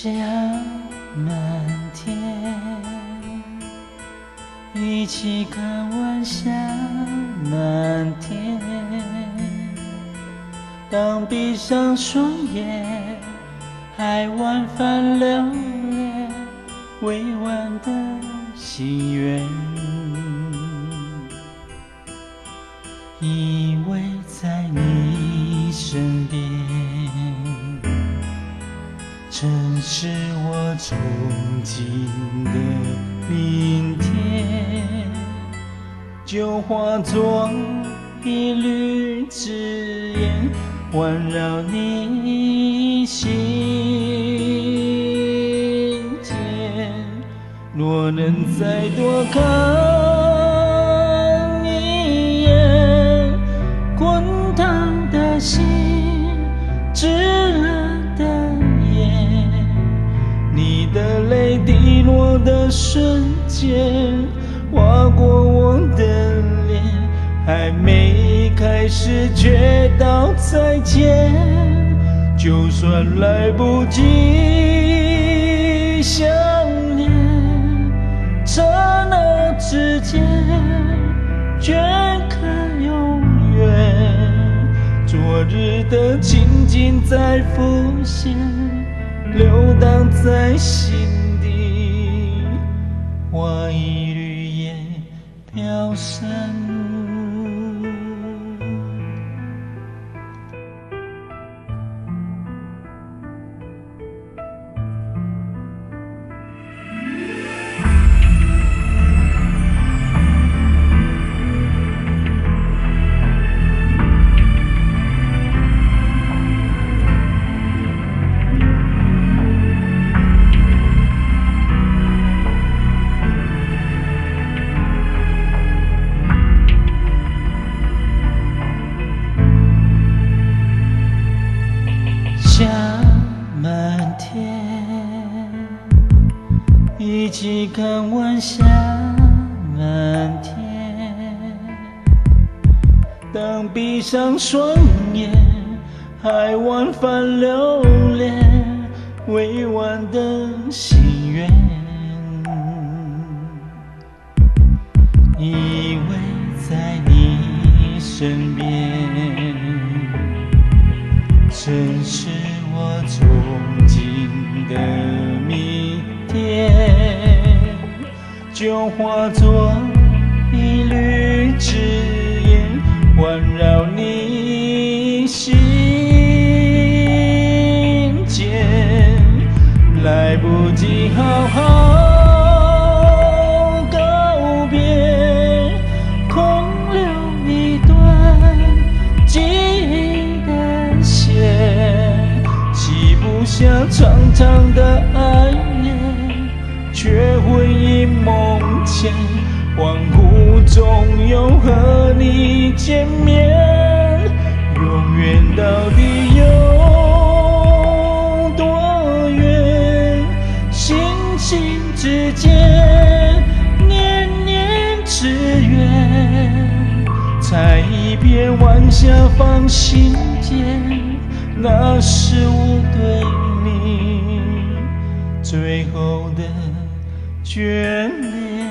霞满天，一起看晚霞满天。当闭上双眼，还往返流连，未完的心愿。依偎在你身边，正是我憧憬的明天，就化作一缕紫烟，环绕你心间。若能再多看一眼，滚烫的心，炙热的眼，你的泪滴落的瞬间，划过我的脸，还没开始觉到再见，就算来不及想念，刹那之间镌刻永远。昨日的情景在浮现，流荡在心底，化一缕烟飘散。霞满天，一起看晚霞满天。当闭上双眼，还往返流连，未完的心愿。依偎在你身边，正是我憧憬的明天，就化作一缕紫烟，环绕你心间。来不及好好告别，空留一段记忆的线，系不下长长的爱恋，却魂萦梦牵。恍惚中又和你见面，永远到底有多远？心心之间，念念之缘，采一片晚霞放心间，那是我对你最后的眷恋。